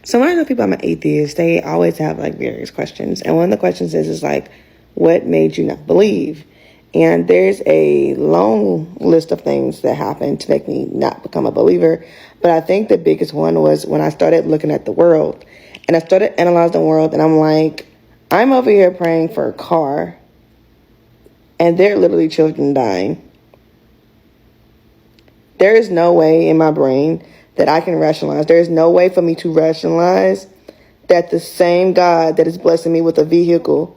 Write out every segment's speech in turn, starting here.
So when I tell people I'm an atheist, they always have like various questions. And one of the questions is like, what made you not believe? And there's a long list of things that happened to make me not become a believer. But I think the biggest one was when I started looking at the world and I started analyzing the world, and I'm like, I'm over here praying for a car and there are literally children dying. There is no way in my brain that I can rationalize. There is no way for me to rationalize that the same God that is blessing me with a vehicle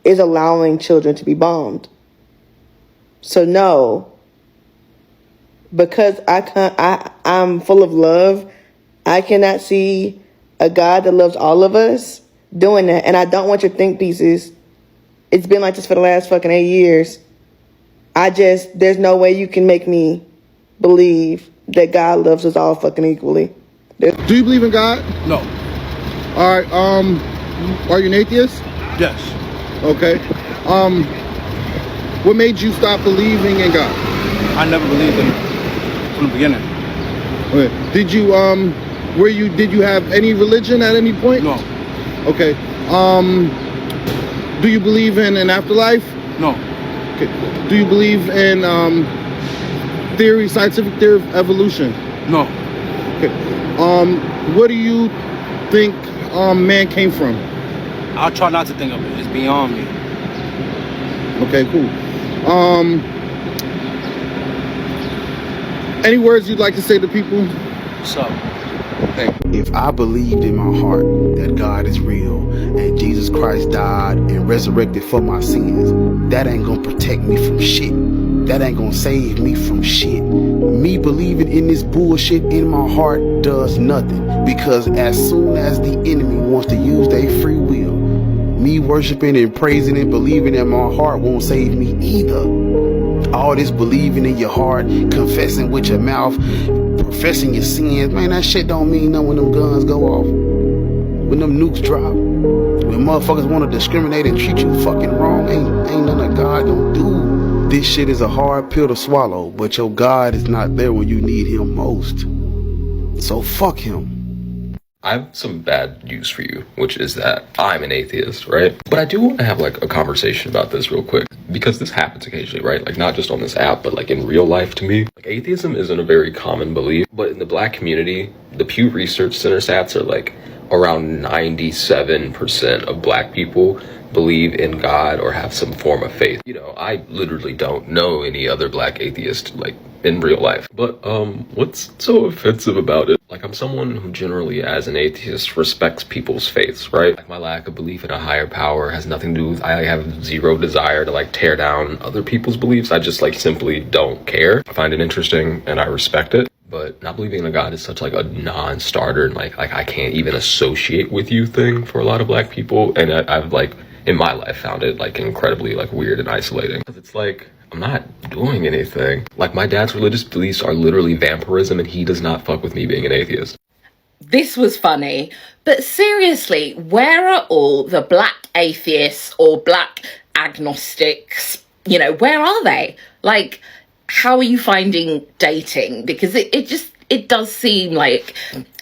is allowing children to be bombed. So no, because I'm full of love, I cannot see a God that loves all of us doing that. And I don't want your think pieces. It's been like this for the last fucking 8 years. There's no way you can make me believe that God loves us all fucking equally. Do you believe in God? No. All right. Are you an atheist? Yes. Okay. What made you stop believing in God? I never believed in it from the beginning. Okay. Did you have any religion at any point? No. Okay. Do you believe in an afterlife? No. Okay. Do you believe in scientific theory of evolution? No. Okay. What do you think man came from? I'll try not to think of it. It's beyond me. Okay, cool. Any words you'd like to say to people? What's up? Hey. If I believed in my heart that God is real and Jesus Christ died and resurrected for my sins, that ain't gonna protect me from shit. That ain't gonna save me from shit. Me believing in this bullshit in my heart does nothing, because as soon as the enemy wants to use their free will, me worshiping and praising and believing in my heart won't save me either. All this believing in your heart, confessing with your mouth, professing your sins, man, that shit don't mean nothing when them guns go off, when them nukes drop, when motherfuckers want to discriminate and treat you fucking wrong. Ain't none of God gonna do. This shit is a hard pill to swallow, but your God is not there when you need him most. So fuck him. I have some bad news for you, which is that I'm an atheist, right? But I do want to have like a conversation about this real quick, because this happens occasionally, right? Like not just on this app, but like in real life to me. Like atheism isn't a very common belief, but in the Black community, the Pew Research Center stats are like around 97% of Black people believe in God or have some form of faith. You know, I literally don't know any other Black atheist like in real life. But what's so offensive about it? Like, I'm someone who generally, as an atheist, respects people's faiths, right? Like, my lack of belief in a higher power has nothing to do with, I have zero desire to like tear down other people's beliefs. I just like simply don't care. I find it interesting and I respect it. But not believing in a God is such like a non-starter and like I can't even associate with you thing for a lot of Black people. And I've like, in my life, found it like incredibly like weird and isolating. Because it's like, I'm not doing anything. Like, my dad's religious beliefs are literally vampirism, and he does not fuck with me being an atheist. This was funny, but seriously, where are all the Black atheists or Black agnostics? You know, where are they? Like, how are you finding dating? Because it does seem like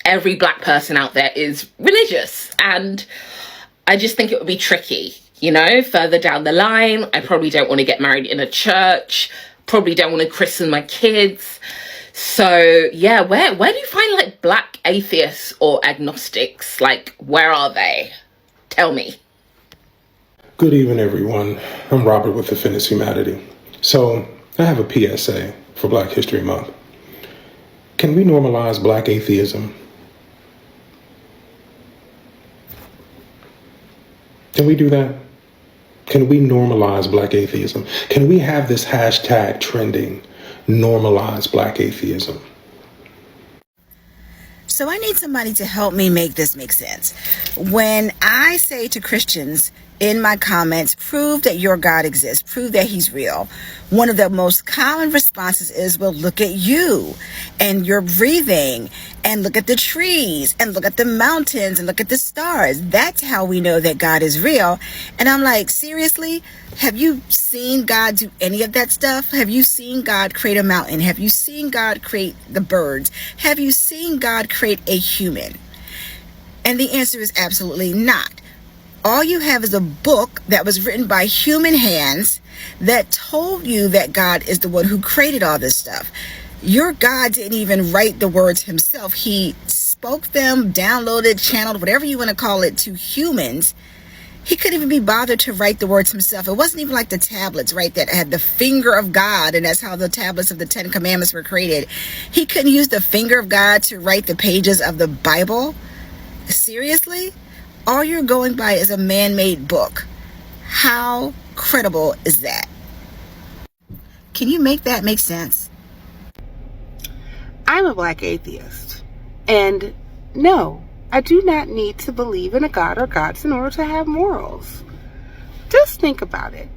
every Black person out there is religious, and I just think it would be tricky. You know, further down the line, I probably don't want to get married in a church, probably don't want to christen my kids. So yeah, where do you find like Black atheists or agnostics? Like, where are they? Tell me. Good evening, everyone. I'm Robert with Defenders Humanity. So I have a PSA for Black History Month. Can we normalize Black atheism? Can we do that? Can we normalize Black atheism? Can we have this hashtag trending, normalize Black atheism? So I need somebody to help me make this make sense. When I say to Christians in my comments, prove that your God exists, prove that he's real, one of the most common responses is, well, look at you and you're breathing, and look at the trees and look at the mountains and look at the stars. That's how we know that God is real. And I'm like, seriously? Have you seen God do any of that stuff? Have you seen God create a mountain? Have you seen God create the birds? Have you seen God create a human? And the answer is absolutely not. All you have is a book that was written by human hands that told you that God is the one who created all this stuff. Your God didn't even write the words himself. He spoke them, downloaded, channeled, whatever you want to call it, to humans. He couldn't even be bothered to write the words himself. It wasn't even like the tablets, right, that had the finger of God, and that's how the tablets of the 10 Commandments were created. He couldn't use the finger of God to write the pages of the Bible. Seriously? All you're going by is a man-made book. How credible is that? Can you make that make sense? I'm a black atheist. And no, I do not need to believe in a God or gods in order to have morals. Just think about it.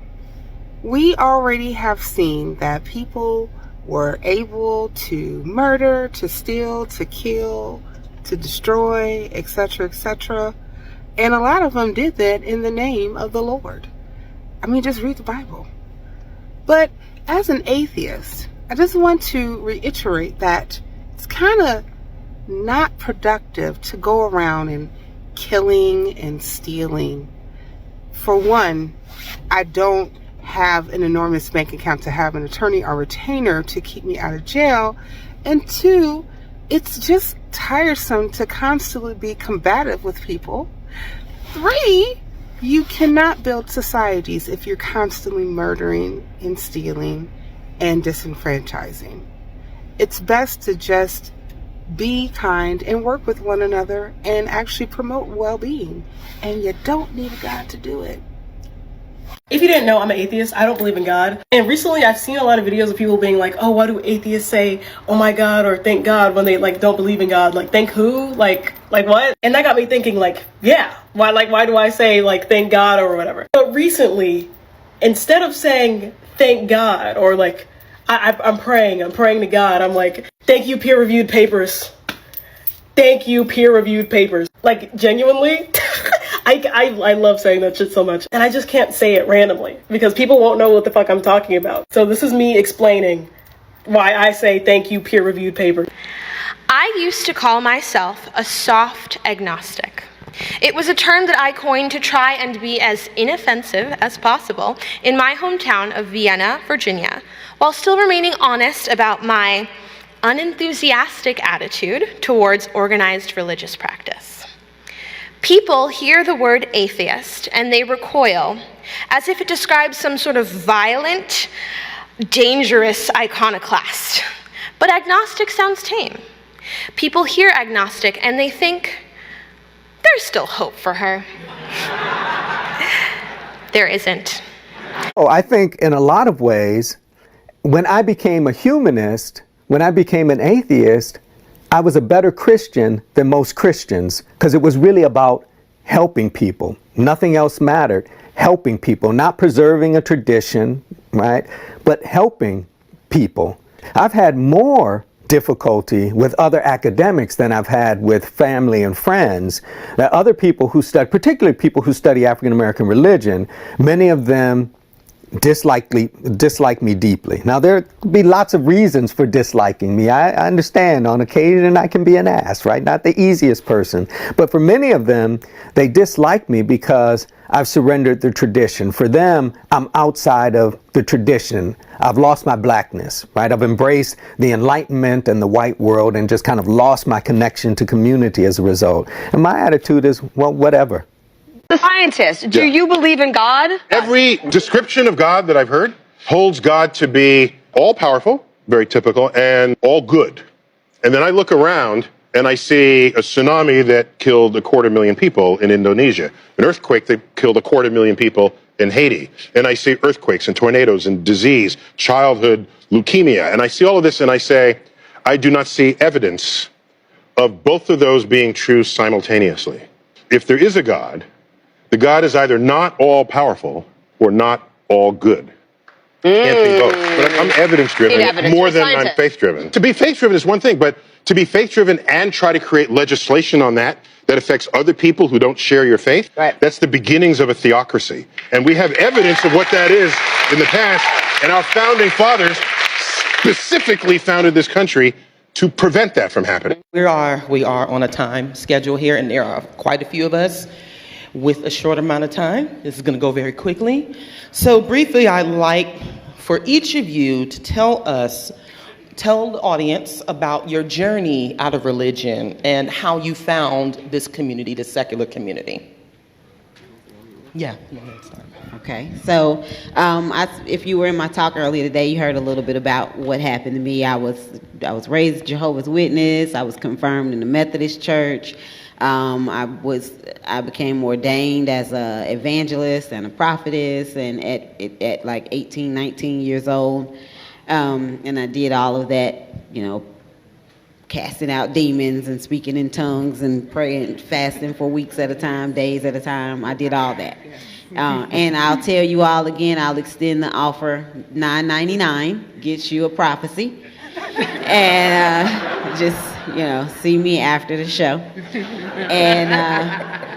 We already have seen that people were able to murder, to steal, to kill, to destroy, etc., etc. And a lot of them did that in the name of the Lord. I mean, just read the Bible. But as an atheist, I just want to reiterate that it's kind of not productive to go around and killing and stealing. For one, I don't have an enormous bank account to have an attorney or retainer to keep me out of jail. And two, it's just tiresome to constantly be combative with people. Three, you cannot build societies if you're constantly murdering and stealing and disenfranchising. It's best to just be kind and work with one another and actually promote well-being. And you don't need a God to do it. If you didn't know, I'm an atheist. I don't believe in God. And recently I've seen a lot of videos of people being like, oh, why do atheists say, oh my God, or thank God when they like don't believe in God? Like, thank who? Like what? And that got me thinking like, yeah, why do I say like thank God or whatever? But recently, instead of saying thank God or like I'm praying to God, I'm like, thank you peer-reviewed papers. Thank you peer-reviewed papers. Like genuinely, I love saying that shit so much. And I just can't say it randomly because people won't know what the fuck I'm talking about. So this is me explaining why I say thank you peer-reviewed papers. I used to call myself a soft agnostic. It was a term that I coined to try and be as inoffensive as possible in my hometown of Vienna, Virginia, while still remaining honest about my unenthusiastic attitude towards organized religious practice. People hear the word atheist and they recoil as if it describes some sort of violent, dangerous iconoclast. But agnostic sounds tame. People hear agnostic and they think, there's still hope for her. There isn't. Oh, I think in a lot of ways, when I became a humanist, when I became an atheist, I was a better Christian than most Christians because it was really about helping people. Nothing else mattered. Helping people, not preserving a tradition, right? But helping people. I've had more difficulty with other academics than I've had with family and friends. That other people who study, particularly people who study African American religion, many of them dislike me deeply. Now there could be lots of reasons for disliking me. I understand on occasion I can be an ass, right? Not the easiest person. But for many of them, they dislike me because I've surrendered the tradition. For them, I'm outside of the tradition. I've lost my blackness, right? I've embraced the Enlightenment and the white world and just kind of lost my connection to community as a result. And my attitude is, well, whatever. The scientist, do you believe in God? Every description of God that I've heard holds God to be all-powerful, very typical, and all good. And then I look around and I see a tsunami that killed 250,000 people in Indonesia, an earthquake that killed 250,000 people in Haiti, and I see earthquakes and tornadoes and disease, childhood leukemia, and I see all of this and I say, I do not see evidence of both of those being true simultaneously. If there is a God, the God is either not all-powerful or not all good. Can't be both. But I'm evidence-driven more than I'm faith-driven. To be faith-driven is one thing, but to be faith-driven and try to create legislation on that affects other people who don't share your faith, that's the beginnings of a theocracy. And we have evidence of what that is in the past, and our founding fathers specifically founded this country to prevent that from happening? We are on a time schedule here, and there are quite a few of us with a short amount of time. This is going to go very quickly. So briefly, I'd like for each of you to tell the audience about your journey out of religion and how you found this community, the secular community. Yeah. Okay, so if you were in my talk earlier today, you heard a little bit about what happened to me. I was raised Jehovah's Witness. I was confirmed in the Methodist Church. I became ordained as an evangelist and a prophetess, and at like 18, 19 years old, and I did all of that, casting out demons and speaking in tongues and praying, fasting for weeks at a time, days at a time. I did all that. And I'll tell you all again, I'll extend the offer. $9.99 gets you a prophecy. And just, see me after the show.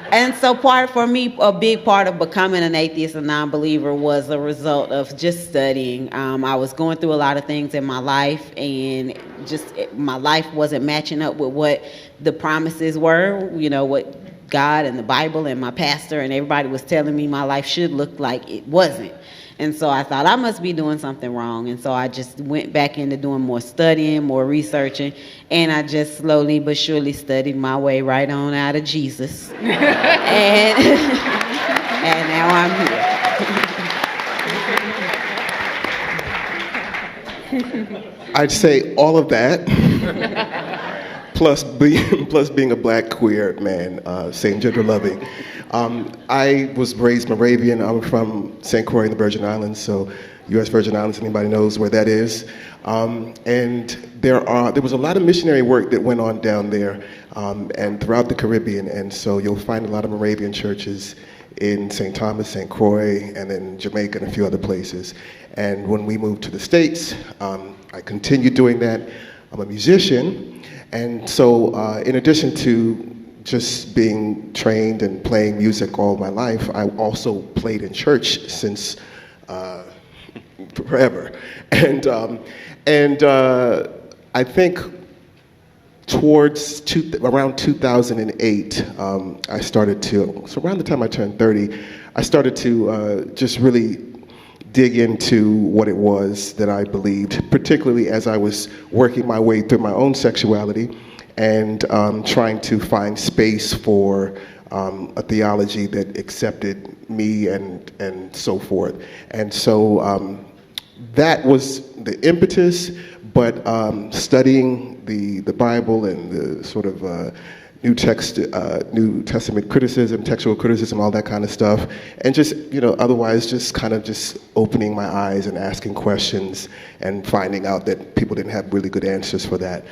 And so for me, a big part of becoming an atheist, a non-believer, was a result of just studying. I was going through a lot of things in my life, and my life wasn't matching up with what the promises were, what God and the Bible and my pastor and everybody was telling me my life should look like. It wasn't. And so I thought I must be doing something wrong. And so I just went back into doing more studying, more researching, and I just slowly but surely studied my way right on out of Jesus. and now I'm here. I'd say all of that. Plus being a black queer man, same gender loving. I was raised Moravian. I'm from St. Croix in the Virgin Islands, so U.S. Virgin Islands, anybody knows where that is. And there was a lot of missionary work that went on down there and throughout the Caribbean, and so you'll find a lot of Moravian churches in St. Thomas, St. Croix, and then Jamaica and a few other places. And when we moved to the States, I continued doing that. I'm a musician. And so in addition to just being trained and playing music all my life, I also played in church since forever. And I think around 2008, I started to, so around the time I turned 30, I started to just really dig into what it was that I believed, particularly as I was working my way through my own sexuality and trying to find space for a theology that accepted me and so forth. And so that was the impetus, but studying the Bible and the sort of New Testament criticism, textual criticism, all that kind of stuff, and just, otherwise just kind of just opening my eyes and asking questions and finding out that people didn't have really good answers for that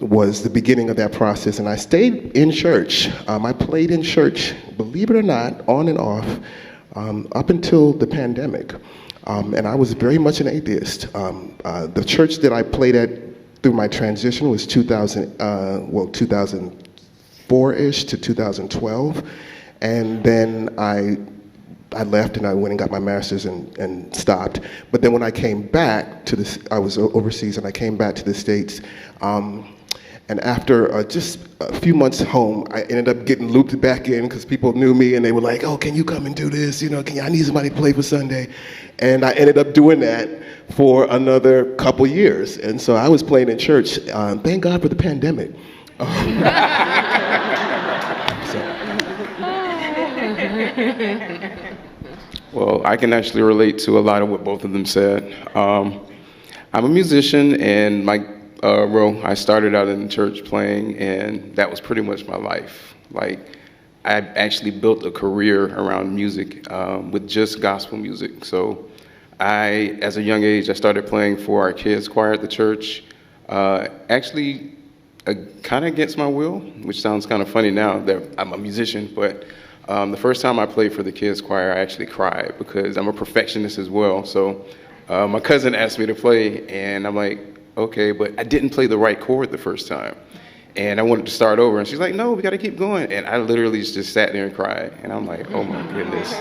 was the beginning of that process. And I stayed in church. I played in church, believe it or not, on and off, up until the pandemic. And I was very much an atheist. The church that I played at through my transition was 2004-ish to 2012, and then I left and I went and got my master's and stopped. But then when I came back to this, I was overseas and I came back to the States, and after just a few months home, I ended up getting looped back in because people knew me and they were like, "Oh, can you come and do this? I need somebody to play for Sunday." And I ended up doing that for another couple years. And so I was playing in church. Thank God for the pandemic. Well, I can actually relate to a lot of what both of them said. I'm a musician, and I started out in the church playing, and that was pretty much my life. Like, I actually built a career around music with just gospel music. So as a young age, I started playing for our kids' choir at the church, actually kind of against my will, which sounds kind of funny now that I'm a musician, but the first time I played for the kids' choir, I actually cried because I'm a perfectionist as well. So my cousin asked me to play, and I'm like, okay, but I didn't play the right chord the first time. And I wanted to start over, and she's like, no, we got to keep going. And I literally just sat there and cried, and I'm like, oh my goodness.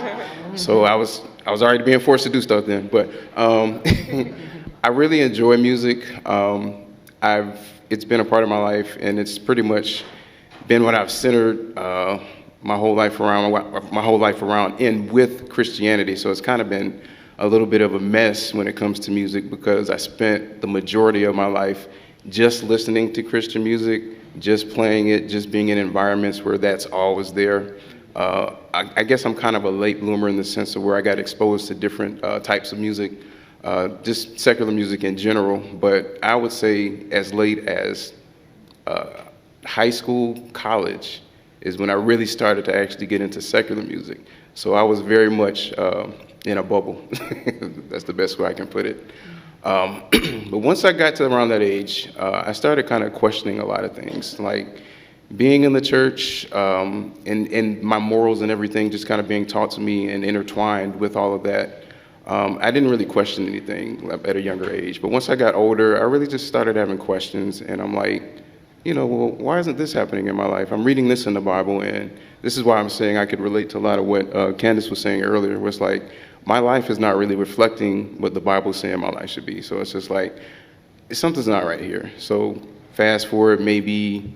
So I was already being forced to do stuff then, but I really enjoy music. I've it's been a part of my life, and it's pretty much been what I've centered my whole life around and with Christianity. So it's kind of been a little bit of a mess when it comes to music, because I spent the majority of my life just listening to Christian music, just playing it, just being in environments where that's always there. I guess I'm kind of a late bloomer in the sense of where I got exposed to different types of music, just secular music in general. But I would say as late as high school, college is when I really started to actually get into secular music. So I was very much in a bubble. That's the best way I can put it. But once I got to around that age, I started kind of questioning a lot of things, like being in the church and my morals and everything just kind of being taught to me and intertwined with all of that. I didn't really question anything at a younger age. But once I got older, I really just started having questions. And I'm like, well, why isn't this happening in my life? I'm reading this in the Bible, and this is why I'm saying I could relate to a lot of what Candace was saying earlier, was like, my life is not really reflecting what the Bible is saying my life should be. So it's just like, something's not right here. So fast forward maybe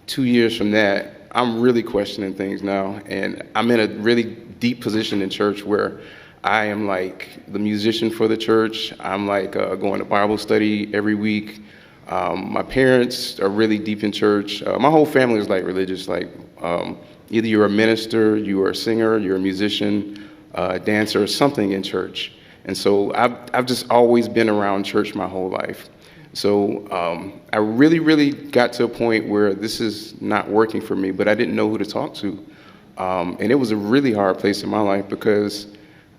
2 years from that, I'm really questioning things now. And I'm in a really deep position in church where I am like the musician for the church. I'm like going to Bible study every week. My parents are really deep in church. My whole family is like religious, like either you're a minister, you are a singer, you're a musician, dancer, or something in church. And so I've just always been around church my whole life. So I really got to a point where this is not working for me, but I didn't know who to talk to. And it was a really hard place in my life because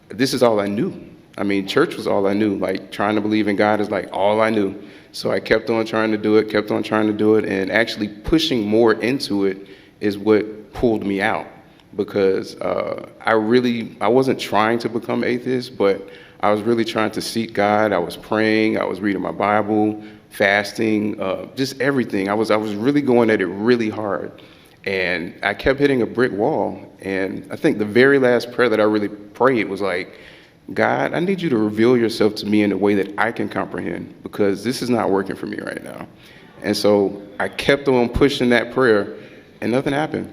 this is all I knew. I mean, church was all I knew. Like, trying to believe in God is like all I knew. So I kept on trying to do it, and actually pushing more into it is what pulled me out, because I wasn't trying to become atheist, but I was really trying to seek God. I was praying, I was reading my Bible, fasting, just everything. I was really going at it really hard, and I kept hitting a brick wall. And I think the very last prayer that I really prayed was like, God, I need you to reveal yourself to me in a way that I can comprehend, because this is not working for me right now. And so I kept on pushing that prayer, and nothing happened.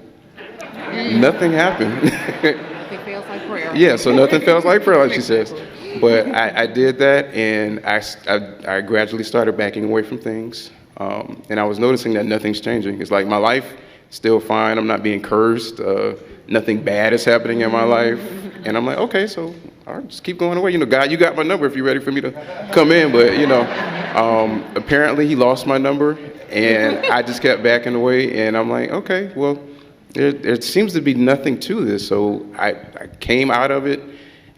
Nothing happened. Nothing fails like prayer. Yeah, so nothing fails like prayer, like she says. But I did that, and I gradually started backing away from things. And I was noticing that nothing's changing. It's like my life is still fine. I'm not being cursed. Nothing bad is happening in my life. And I'm like, okay, so all right, just keep going away. God, you got my number if you're ready for me to come in. But, apparently he lost my number, and I just kept backing away. And I'm like, okay, well, there seems to be nothing to this. So I came out of it,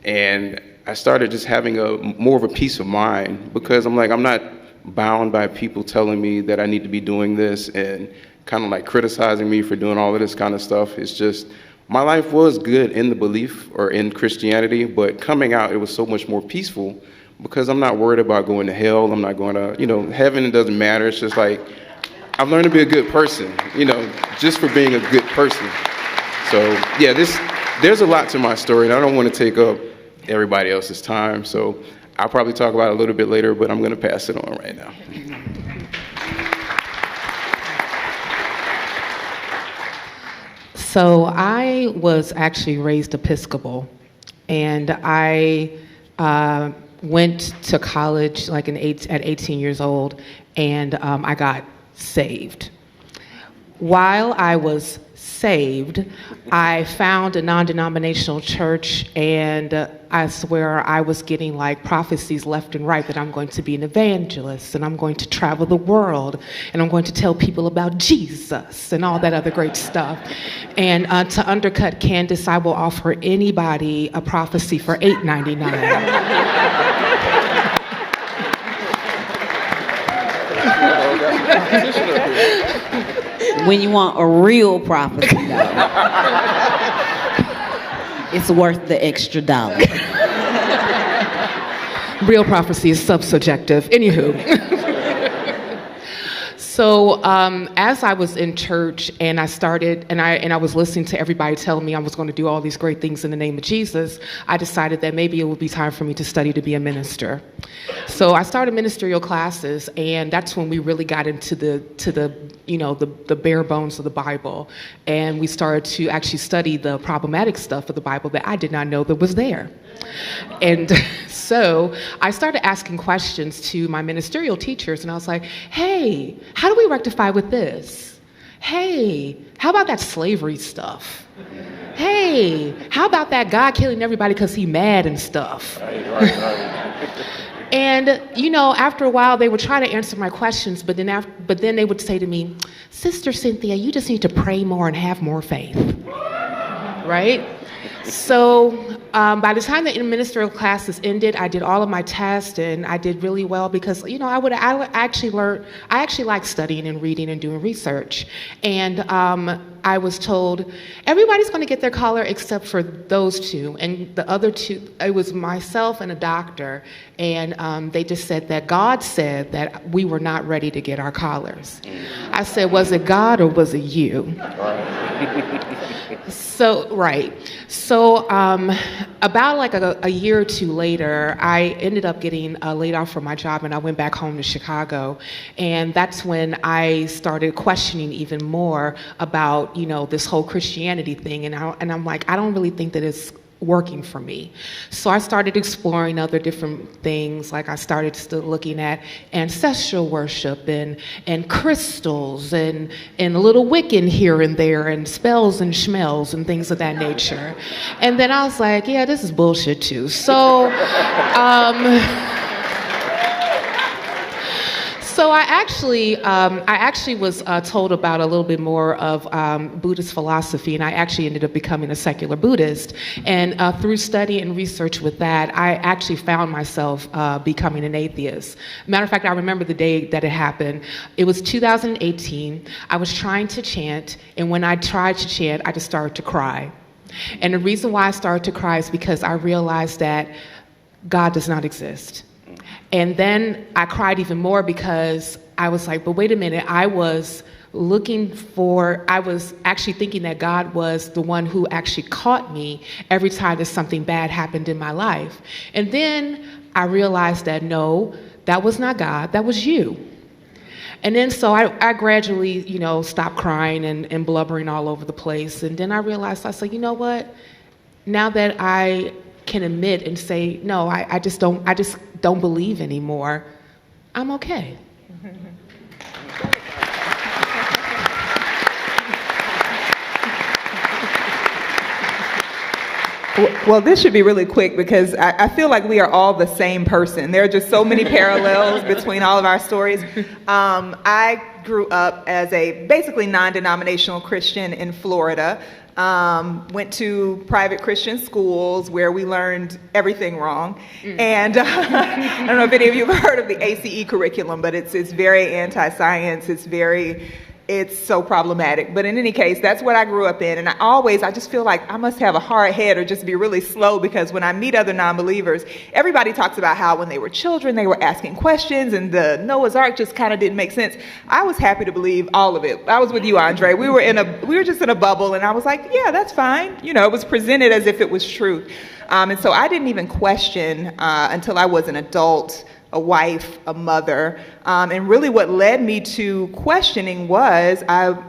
and I started just having more of a peace of mind, because I'm like, I'm not bound by people telling me that I need to be doing this and kind of like criticizing me for doing all of this kind of stuff. It's just, my life was good in the belief or in Christianity, but coming out, it was so much more peaceful, because I'm not worried about going to hell. I'm not going to, heaven, it doesn't matter. It's just like, I've learned to be a good person, just for being a good person. So yeah, there's a lot to my story, and I don't want to take up everybody else's time. So I'll probably talk about it a little bit later, but I'm going to pass it on right now. So I was actually raised Episcopal, and I went to college at 18 years old, and I got saved. While I was saved, I found a non-denominational church, and I swear I was getting like prophecies left and right that I'm going to be an evangelist, and I'm going to travel the world, and I'm going to tell people about Jesus and all that other great stuff. And to undercut Candace, I will offer anybody a prophecy for $8.99. When you want a real prophecy, though, it's worth the extra $1. Real prophecy is subjective. Anywho. So as I was in church and I started, and I was listening to everybody telling me I was going to do all these great things in the name of Jesus, I decided that maybe it would be time for me to study to be a minister. So I started ministerial classes, and that's when we really got into the bare bones of the Bible, and we started to actually study the problematic stuff of the Bible that I did not know that was there. And so I started asking questions to my ministerial teachers, and I was like, hey, how do we rectify with this? Hey, how about that slavery stuff? Hey, how about that God killing everybody because he mad and stuff? And, after a while, they would try to answer my questions, but then they would say to me, Sister Cynthia, you just need to pray more and have more faith, right? So by the time the ministerial classes ended, I did all of my tests, and I did really well because, I actually like studying and reading and doing research. And I was told, everybody's going to get their collar except for those two. And the other two, it was myself and a doctor. And they just said that God said that we were not ready to get our collars. I said, was it God or was it you? So, right. So about like a year or two later, I ended up getting laid off from my job, and I went back home to Chicago. And that's when I started questioning even more about, this whole Christianity thing. And I'm like, I don't really think that it's working for me. So I started exploring other different things. Like I started looking at ancestral worship and crystals and a little Wiccan here and there and spells and schmells and things of that nature. And then I was like, yeah, this is bullshit too. So So I actually was told about a little bit more of Buddhist philosophy, and I actually ended up becoming a secular Buddhist. And through study and research with that, I actually found myself becoming an atheist. Matter of fact, I remember the day that it happened. It was 2018. I was trying to chant, and when I tried to chant, I just started to cry. And the reason why I started to cry is because I realized that God does not exist. And then I cried even more because I was like, but wait a minute, I was actually thinking that God was the one who actually caught me every time that something bad happened in my life. And then I realized that no, that was not God, that was you. And then so I gradually, stopped crying and blubbering all over the place. And then I realized, I said, you know what? Now that I can admit and say, no, I just don't believe anymore, I'm okay. Well, this should be really quick because I feel like we are all the same person. There are just so many parallels between all of our stories. I grew up as a basically non-denominational Christian in Florida. Went to private Christian schools where we learned everything wrong. And I don't know if any of you have heard of the ACE curriculum, but it's very anti-science. It's so problematic. But in any case, that's what I grew up in. And I just feel like I must have a hard head or just be really slow, because when I meet other non-believers, everybody talks about how when they were children, they were asking questions and the Noah's Ark just kind of didn't make sense. I was happy to believe all of it. I was with you, Andre. We were just in a bubble, and I was like, yeah, that's fine. It was presented as if it was truth. And so I didn't even question until I was an adult, a wife, a mother. And really what led me to questioning was I've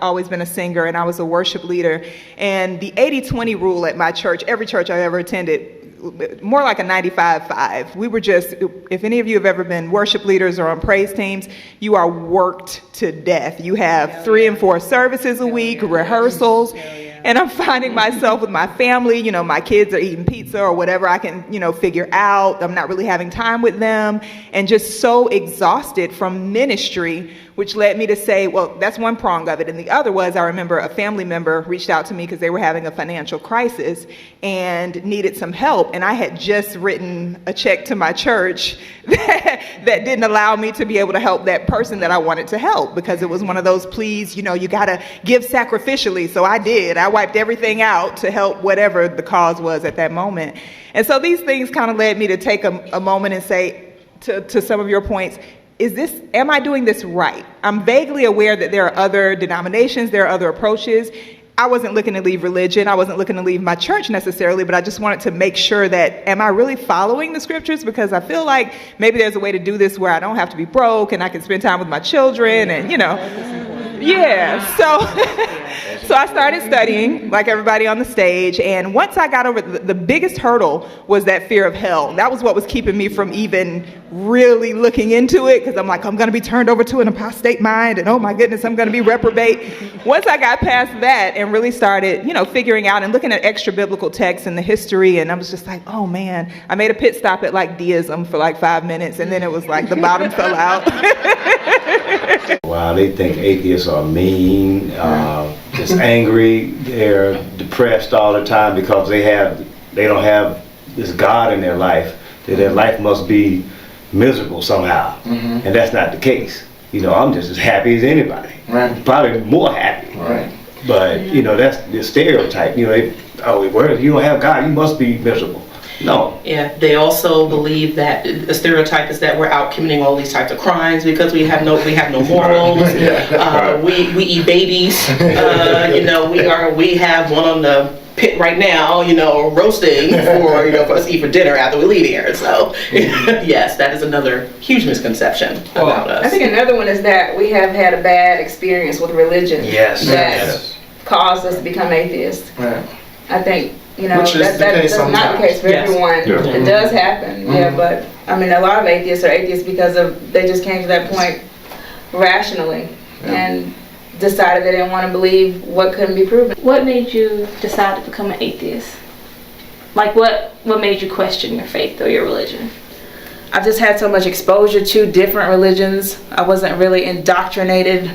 always been a singer, and I was a worship leader. And the 80-20 rule at my church, every church I ever attended, more like a 95-5. We were just, if any of you have ever been worship leaders or on praise teams, you are worked to death. You have 3 and 4 services a week, rehearsals. And I'm finding myself with my family, my kids are eating pizza or whatever I can, figure out. I'm not really having time with them, and just so exhausted from ministry, which led me to say, well, that's one prong of it. And the other was, I remember a family member reached out to me because they were having a financial crisis and needed some help. And I had just written a check to my church that didn't allow me to be able to help that person that I wanted to help, because it was one of those, please, you got to give sacrificially. So I did. I wiped everything out to help whatever the cause was at that moment. And so these things kind of led me to take a moment and say, to some of your points, am I doing this right? I'm vaguely aware that there are other denominations, there are other approaches. I wasn't looking to leave religion. I wasn't looking to leave my church necessarily, but I just wanted to make sure that, am I really following the scriptures? Because I feel like maybe there's a way to do this where I don't have to be broke and I can spend time with my children and, So I started studying like everybody on the stage. And once I got over the biggest hurdle was that fear of hell. That was what was keeping me from even really looking into it, because I'm like, I'm going to be turned over to an apostate mind, and oh my goodness, I'm going to be reprobate. Once I got past that and really started, figuring out and looking at extra biblical texts and the history, and I was just like, oh man, I made a pit stop at like deism for like 5 minutes, and then it was like the bottom fell out. Wow, they think atheists are mean, just angry, they're depressed all the time because they don't have this God in their life, that their life must be miserable somehow, and that's not the case. I'm just as happy as anybody, probably more happy, but that's the stereotype. Well, you don't have God, you must be miserable. No. Yeah, they also believe that the stereotype is that we're out committing all these types of crimes because we have no morals. We eat babies. We have one on the pit right now, roasting for us to eat for dinner after we leave here. So yes, that is another huge misconception about us. I think another one is that we have had a bad experience with religion. Yes. Caused us to become atheists. Right. I think Which is that's not the case for everyone. Yeah. It does happen, but a lot of atheists are atheists because they just came to that point rationally and decided they didn't want to believe what couldn't be proven. What made you decide to become an atheist? Like what made you question your faith or your religion? I've just had so much exposure to different religions. I wasn't really indoctrinated,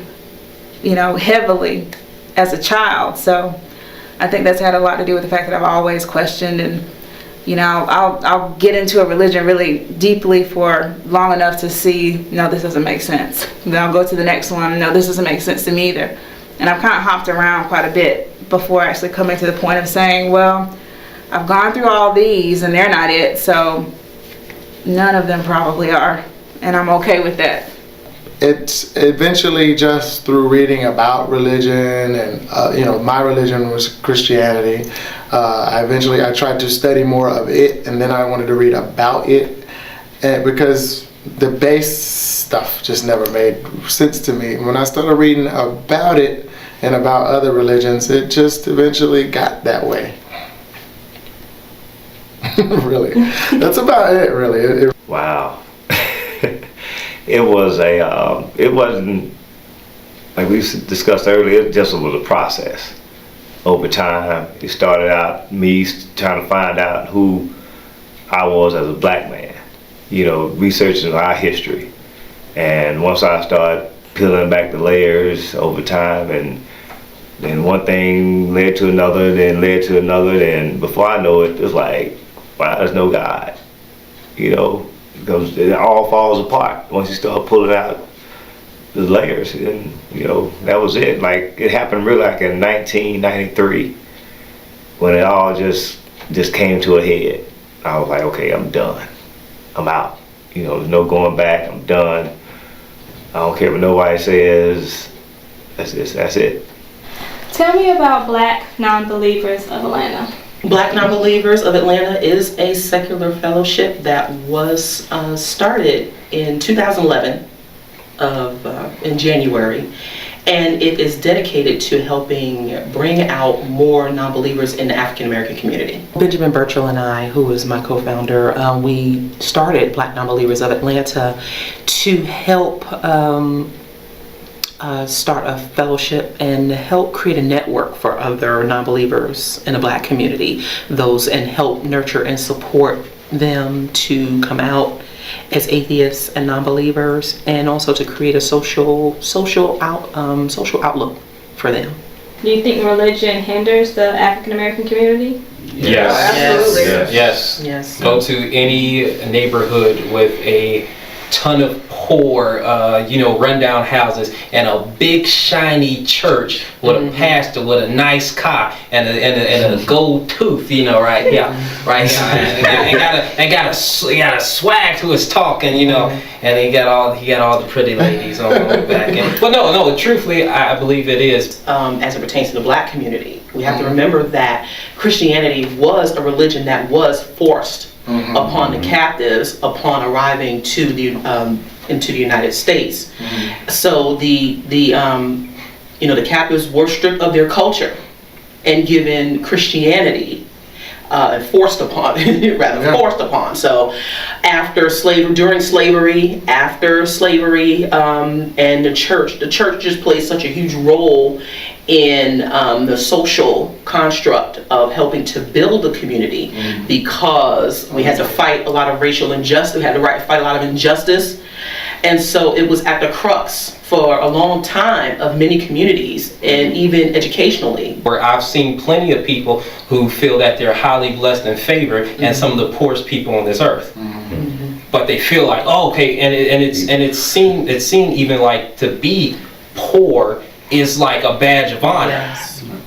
heavily as a child. So I think that's had a lot to do with the fact that I've always questioned, and I'll get into a religion really deeply for long enough to see, no, this doesn't make sense. Then I'll go to the next one, no, this doesn't make sense to me either. And I've kind of hopped around quite a bit before actually coming to the point of saying, well, I've gone through all these and they're not it, so none of them probably are, and I'm okay with that. It's eventually just through reading about religion, and my religion was Christianity. I tried to study more of it, and then I wanted to read about it, and because the base stuff just never made sense to me. When I started reading about it and about other religions, it just eventually got that way. Really, that's about it. Really. Wow. It wasn't, like we discussed earlier, it just was a process. Over time, it started out me trying to find out who I was as a black man, researching our history. And once I started peeling back the layers over time, and then one thing led to another, and before I know it was like, wow, there's no God, because it all falls apart once you start pulling out the layers, and that was it. Like, it happened really like in 1993 when it all just came to a head. I was like, okay, I'm done, I'm out, there's no going back, I'm done. I don't care what nobody says. That's it. Tell me about Black Non-Believers of Atlanta. Black Non-Believers of Atlanta is a secular fellowship that was started in 2011 in January, and it is dedicated to helping bring out more non-believers in the African American community. Benjamin Burchell and I, who is my co-founder, we started Black Non-Believers of Atlanta to help start a fellowship and help create a network for other non-believers in the Black community, and help nurture and support them to come out as atheists and non-believers, and also to create a social outlook for them. Do you think religion hinders the African American community? Yes. Absolutely. Yes. Yes. Go to any neighborhood with a ton of poor, rundown houses, and a big shiny church with a pastor with a nice car and a gold tooth, right here, and got a swag to his talking, and he got all the pretty ladies on the back end. But no, truthfully, I believe it is. As it pertains to the black community, we have to remember that Christianity was a religion that was forced upon the captives upon arriving to into the United States. So the captives were stripped of their culture and given Christianity forced upon. So after slavery, during slavery, after slavery, and the church just plays such a huge role in the social construct of helping to build the community, because we had to fight a lot of racial injustice, we had to fight a lot of injustice, and so it was at the crux for a long time of many communities, and even educationally. Where I've seen plenty of people who feel that they're highly blessed and favored, and some of the poorest people on this earth. But they feel like, it's seen even like to be poor is like a badge of honor,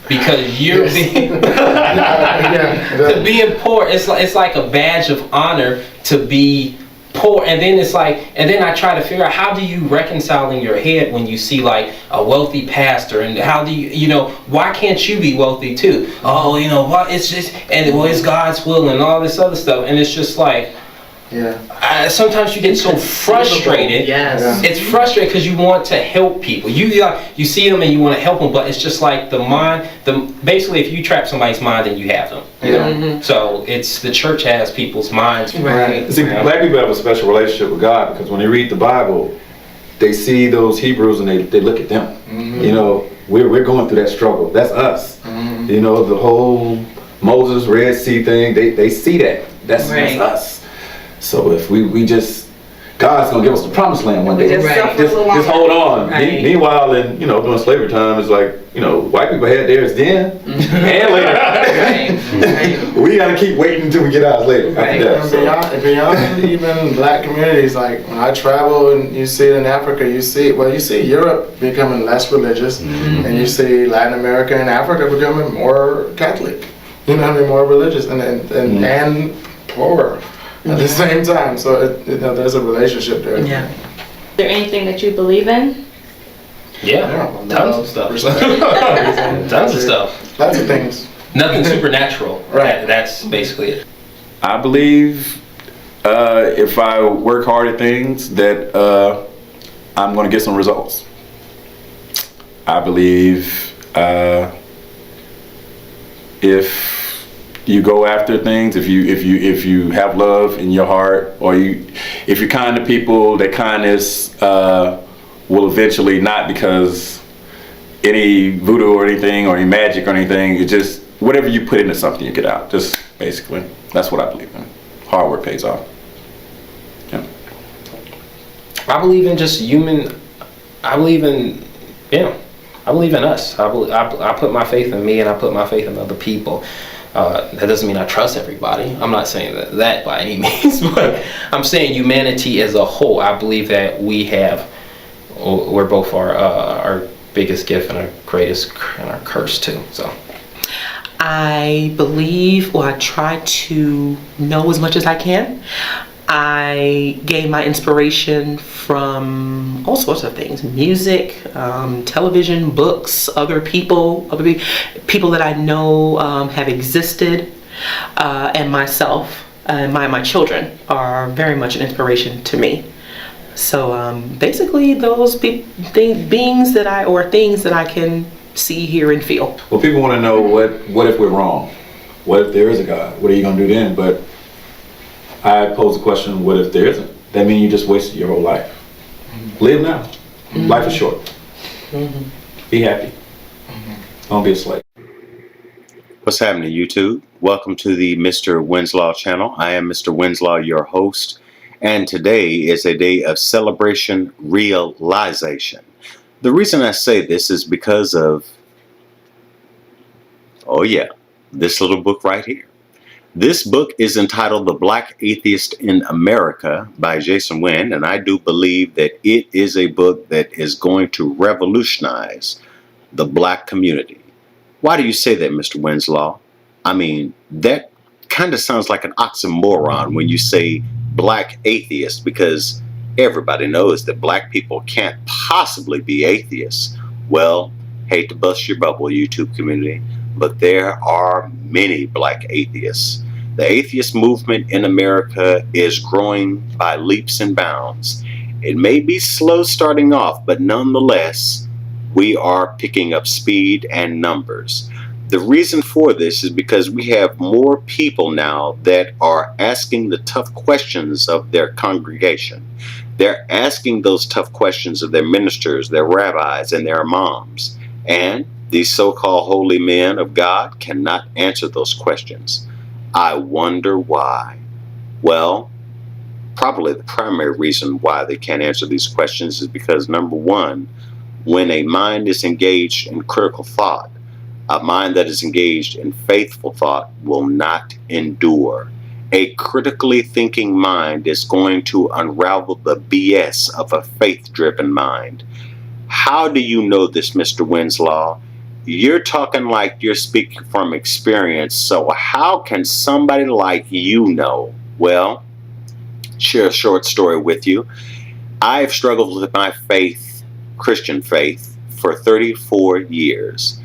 because you're being to being poor. It's like a badge of honor to be poor, and then then I try to figure out, how do you reconcile in your head when you see like a wealthy pastor, and how do you why can't you be wealthy too? What, it's just, and it's God's will and all this other stuff, and it's just like. Sometimes you get so frustrated. It's frustrating because you want to help people. You see them and you want to help them, but it's just like the mind. Basically, if you trap somebody's mind, then you have them. So it's the church has people's minds. Right. See, black people have a special relationship with God, because when they read the Bible, they see those Hebrews and they look at them. We're going through that struggle. That's us. The whole Moses Red Sea thing. They see that. That's us. So if we just, God's gonna give us the promised land one day. Just hold on. Meanwhile, during slavery time, it's like, white people had theirs then and later. We gotta keep waiting until we get ours later. Beyond even black communities, like when I travel and you see it in Africa, you see Europe becoming less religious, and you see Latin America and Africa becoming more Catholic. More religious and poorer at the same time. So there's a relationship there. Is there anything that you believe in? Tons of stuff. Tons of stuff. Lots of things. Nothing supernatural. That's basically it. I believe if I work hard at things that I'm going to get some results. I believe if you go after things, if you have love in your heart, or if you're kind to people, that kindness will eventually, not because any voodoo or anything or any magic or anything, it's just whatever you put into something you get out. Just basically, that's what I believe in. Hard work pays off. I believe in just human. I believe in us. I put my faith in me, and I put my faith in other people. That doesn't mean I trust everybody. I'm not saying that by any means, but I'm saying humanity as a whole. I believe that we're both our biggest gift and our greatest and our curse too. So I believe, or I try to know as much as I can. I gain my inspiration from all sorts of things: music, television, books, other people that I know have existed, and myself and my children are very much an inspiration to me. So basically, those things that I can see, hear, and feel. Well, people want to know what if we're wrong? What if there is a God? What are you going to do then? But I pose the question, what if there isn't? That means you just wasted your whole life. Live now. Life is short. Be happy. Don't be a slave. What's happening, YouTube? Welcome to the Mr. Winslow channel. I am Mr. Winslow, your host, and today is a day of celebration, realization. The reason I say this is because of, this little book right here. This book is entitled The Black Atheist in America by Jason Wynn, and I do believe that it is a book that is going to revolutionize the black community. Why do you say that, Mr. Winslow? I mean, that kind of sounds like an oxymoron when you say black atheist, because everybody knows that black people can't possibly be atheists. Well, hate to bust your bubble, YouTube community, but there are many black atheists. The atheist movement in America is growing by leaps and bounds. It may be slow starting off, but nonetheless, we are picking up speed and numbers. The reason for this is because we have more people now that are asking the tough questions of their congregation. They're asking those tough questions of their ministers, their rabbis, and their imams. And these so-called holy men of God cannot answer those questions. I wonder why. Well, probably the primary reason why they can't answer these questions is because, number one, when a mind is engaged in critical thought, a mind that is engaged in faithful thought will not endure. A critically thinking mind is going to unravel the BS of a faith-driven mind. How do you know this, Mr. Winslow? You're talking like you're speaking from experience, so how can somebody like you know? Well, share a short story with you. I've struggled with my faith, Christian faith, for 34 years.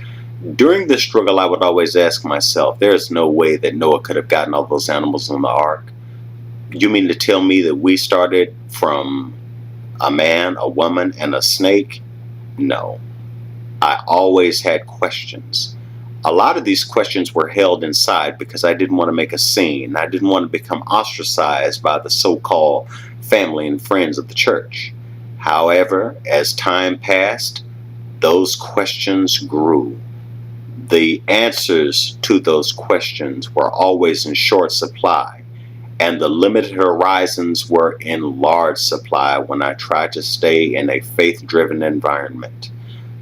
During this struggle, I would always ask myself, there's no way that Noah could have gotten all those animals on the ark. You mean to tell me that we started from a man, a woman, and a snake? No. I always had questions. A lot of these questions were held inside because I didn't want to make a scene. I didn't want to become ostracized by the so-called family and friends of the church. However, as time passed, those questions grew. The answers to those questions were always in short supply, and the limited horizons were in large supply when I tried to stay in a faith-driven environment.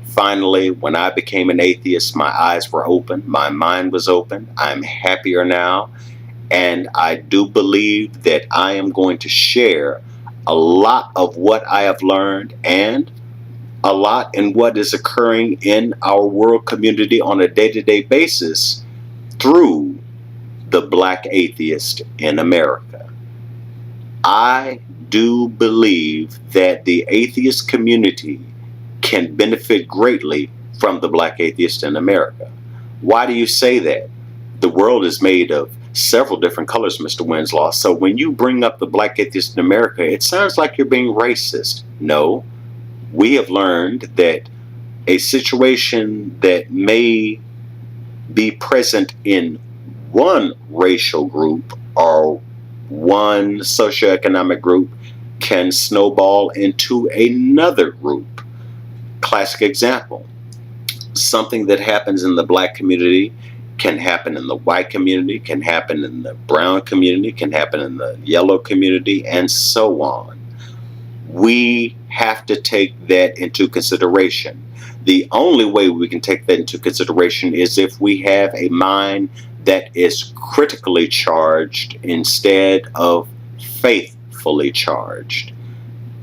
Finally, when I became an atheist, my eyes were open, my mind was open. I'm happier now, and I do believe that I am going to share a lot of what I have learned and a lot in what is occurring in our world community on a day-to-day basis through the black atheist in America. I do believe that the atheist community can benefit greatly from the black atheist in America. Why do you say that? The world is made of several different colors, Mr. Winslow. So when you bring up the black atheist in America, it sounds like you're being racist. No, we have learned that a situation that may be present in one racial group or one socioeconomic group can snowball into another group. Classic example, something that happens in the black community can happen in the white community, can happen in the brown community, can happen in the yellow community, and so on. We have to take that into consideration. The only way we can take that into consideration is if we have a mind that is critically charged instead of faithfully charged.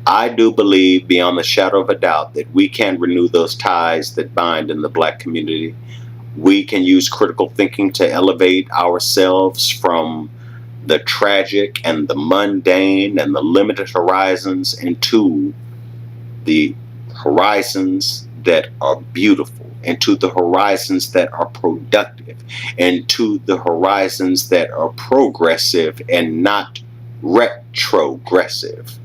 I do believe beyond the shadow of a doubt that we can renew those ties that bind in the black community. We can use critical thinking to elevate ourselves from the tragic and the mundane and the limited horizons into the horizons that are beautiful, into the horizons that are productive, into the horizons that are progressive and not retrogressive.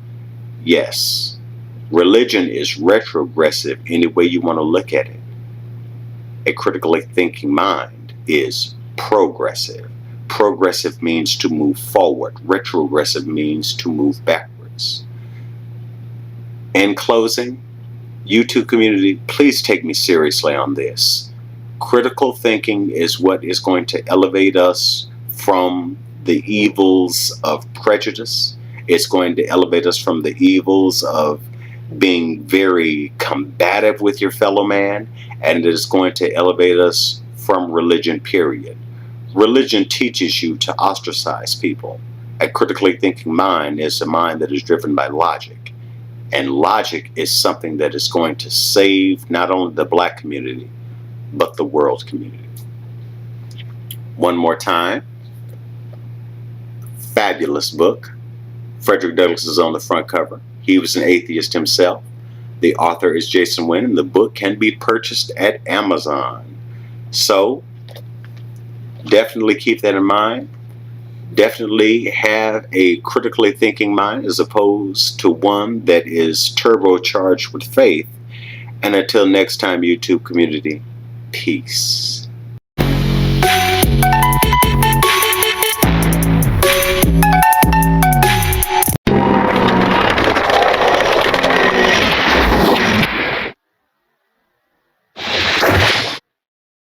Yes, religion is retrogressive any way you want to look at it. A critically thinking mind is progressive. Progressive means to move forward. Retrogressive means to move backwards. In closing, YouTube community, please take me seriously on this. Critical thinking is what is going to elevate us from the evils of prejudice. It's going to elevate us from the evils of being very combative with your fellow man, and it is going to elevate us from religion, period. Religion teaches you to ostracize people. A critically thinking mind is a mind that is driven by logic. And logic is something that is going to save not only the black community, but the world community. One more time. Fabulous book. Frederick Douglass is on the front cover. He was an atheist himself. The author is Jason Wynn, and the book can be purchased at Amazon. So, definitely keep that in mind. Definitely have a critically thinking mind as opposed to one that is turbocharged with faith. And until next time, YouTube community, peace.